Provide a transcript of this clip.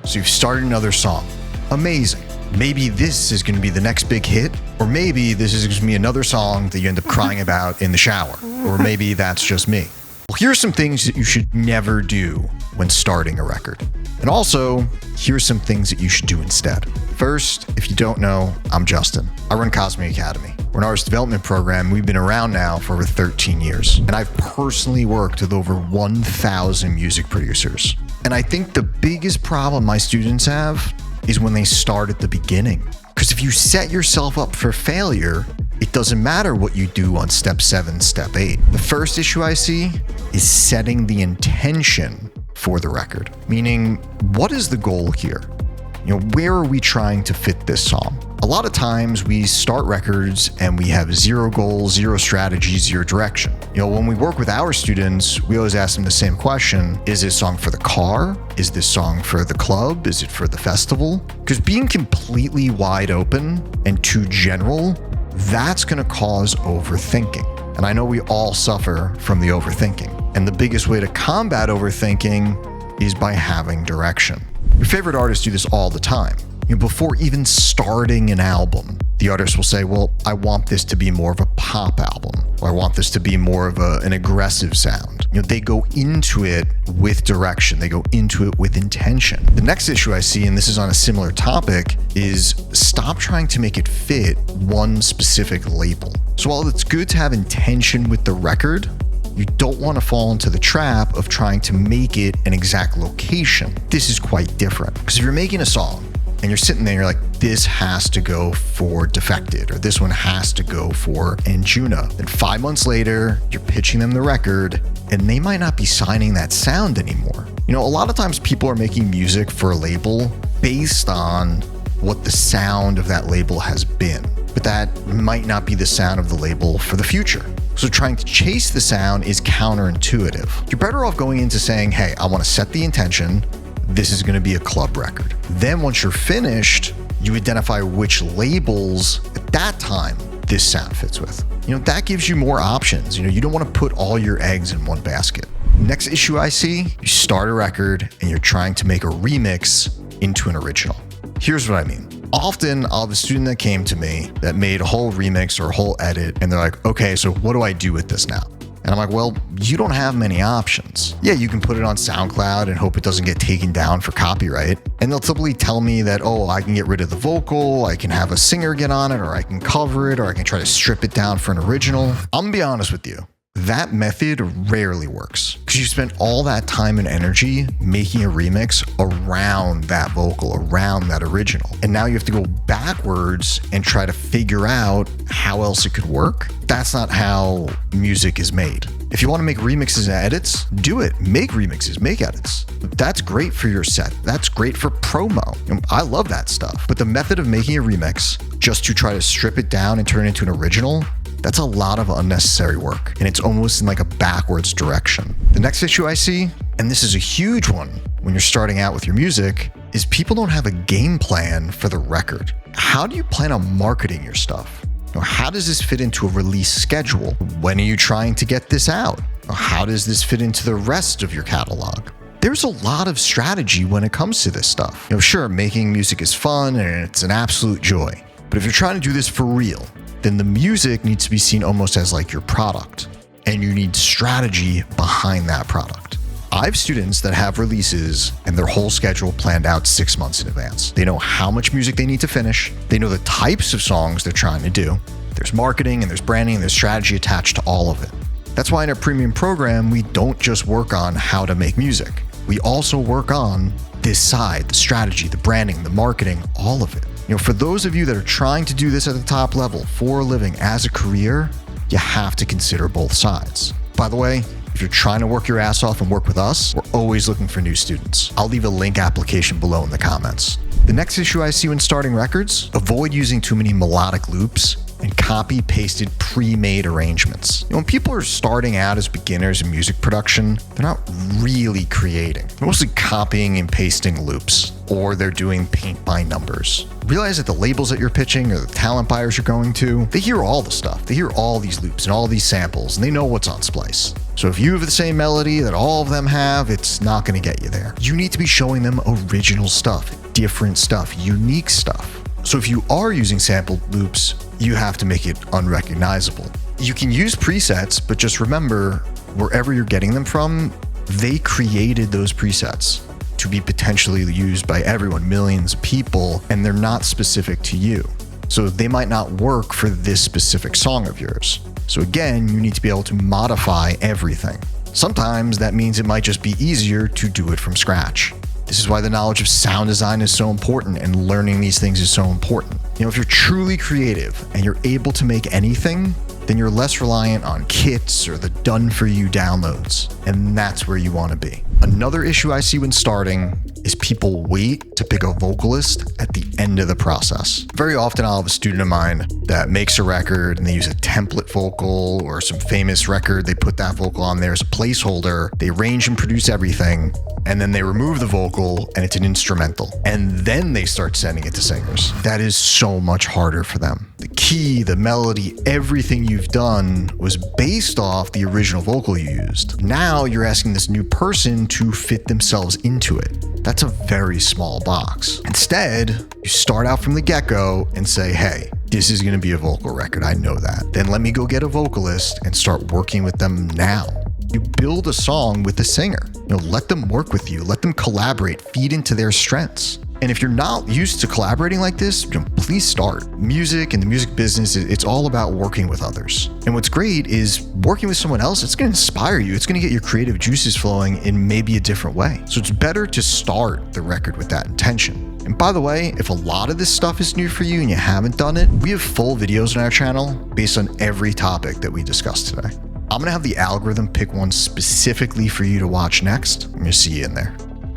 So you've started another song. Amazing. Maybe this is going to be the next big hit, or maybe this is going to be another song that you end up crying about in the shower, or maybe that's just me. Well, here's some things that you should never do when starting a record. And also, here's some things that you should do instead. First, if you don't know, I'm Justin. I run Cosmic Academy. We're an artist development program. We've been around now for over 13 years. And I've personally worked with over 1,000 music producers. And I think the biggest problem my students have is when they start at the beginning. Because if you set yourself up for failure, it doesn't matter what you do on step 7, step 8. The first issue I see is setting the intention for the record. Meaning, what is the goal here? Where are we trying to fit this song? A lot of times we start records and we have zero goals, zero strategy, zero direction. When we work with our students, we always ask them the same question. Is this song for the car? Is this song for the club? Is it for the festival? Because being completely wide open and too general, that's going to cause overthinking. And I know we all suffer from the overthinking. And the biggest way to combat overthinking is by having direction. Your favorite artists do this all the time. Before even starting an album, the artist will say, well, I want this to be more of a pop album, or I want this to be more of an aggressive sound. They go into it with direction. They go into it with intention. The next issue I see, and this is on a similar topic, is stop trying to make it fit one specific label. So while it's good to have intention with the record, you don't want to fall into the trap of trying to make it an exact location. This is quite different. Because if you're making a song and you're sitting there, you're like, this has to go for Defected, or this one has to go for Anjuna. Then 5 months later, you're pitching them the record, and they might not be signing that sound anymore. A lot of times people are making music for a label based on what the sound of that label has been. But that might not be the sound of the label for the future. So trying to chase the sound is counterintuitive. You're better off going into saying, hey, I want to set the intention. This is going to be a club record. Then once you're finished, you identify which labels at that time this sound fits with. That gives you more options. You don't want to put all your eggs in one basket. Next issue I see, you start a record and you're trying to make a remix into an original. Here's what I mean. Often I'll have a student that came to me that made a whole remix or a whole edit, and they're like, okay, so what do I do with this now? And I'm like, well, you don't have many options. Yeah, you can put it on SoundCloud and hope it doesn't get taken down for copyright. And they'll typically tell me that, oh, I can get rid of the vocal, I can have a singer get on it, or I can cover it, or I can try to strip it down for an original. I'm gonna be honest with you. That method rarely works because you spent all that time and energy making a remix around that vocal, around that original. And now you have to go backwards and try to figure out how else it could work. That's not how music is made. If you want to make remixes and edits, do it. Make remixes, make edits. That's great for your set. That's great for promo. I love that stuff. But the method of making a remix just to try to strip it down and turn it into an original, that's a lot of unnecessary work, and it's almost in like a backwards direction. The next issue I see, and this is a huge one when you're starting out with your music, is people don't have a game plan for the record. How do you plan on marketing your stuff? How does this fit into a release schedule? When are you trying to get this out? How does this fit into the rest of your catalog? There's a lot of strategy when it comes to this stuff. Sure, making music is fun and it's an absolute joy, but if you're trying to do this for real, then the music needs to be seen almost as like your product, and you need strategy behind that product. I have students that have releases and their whole schedule planned out 6 months in advance. They know how much music they need to finish. They know the types of songs they're trying to do. There's marketing and there's branding and there's strategy attached to all of it. That's why in our premium program, we don't just work on how to make music. We also work on this side, the strategy, the branding, the marketing, all of it. For those of you that are trying to do this at the top level for a living as a career, you have to consider both sides. By the way, if you're trying to work your ass off and work with us, we're always looking for new students. I'll leave a link application below in the comments. The next issue I see when starting records, avoid using too many melodic loops and copy-pasted pre-made arrangements. When people are starting out as beginners in music production, they're not really creating. They're mostly copying and pasting loops, or they're doing paint by numbers. Realize that the labels that you're pitching or the talent buyers you're going to, they hear all the stuff. They hear all these loops and all these samples, and they know what's on Splice. So if you have the same melody that all of them have, it's not going to get you there. You need to be showing them original stuff, different stuff, unique stuff. So if you are using sampled loops, you have to make it unrecognizable. You can use presets, but just remember, wherever you're getting them from, they created those presets to be potentially used by everyone, millions of people, and they're not specific to you. So they might not work for this specific song of yours. So again, you need to be able to modify everything. Sometimes that means it might just be easier to do it from scratch. This is why the knowledge of sound design is so important and learning these things is so important. You know, if you're truly creative and you're able to make anything, then you're less reliant on kits or the done-for-you downloads, and that's where you want to be. Another issue I see when starting is people wait to pick a vocalist at the end of the process. Very often I'll have a student of mine that makes a record and they use a template vocal or some famous record. They put that vocal on there as a placeholder. They arrange and produce everything, and then they remove the vocal and it's an instrumental. And then they start sending it to singers. That is so much harder for them. The key, the melody, everything you've done was based off the original vocal you used. Now you're asking this new person to fit themselves into it. That's a very small box. Instead, you start out from the get-go and say, hey, this is going to be a vocal record. I know that. Then let me go get a vocalist and start working with them now. You build a song with the singer. You know, let them work with you. Let them collaborate, feed into their strengths. And if you're not used to collaborating like this, please start. Music and the music business, it's all about working with others. And what's great is working with someone else, it's going to inspire you. It's going to get your creative juices flowing in maybe a different way. So it's better to start the record with that intention. And by the way, if a lot of this stuff is new for you and you haven't done it, we have full videos on our channel based on every topic that we discussed today. I'm going to have the algorithm pick one specifically for you to watch next. I'm going to see you in there.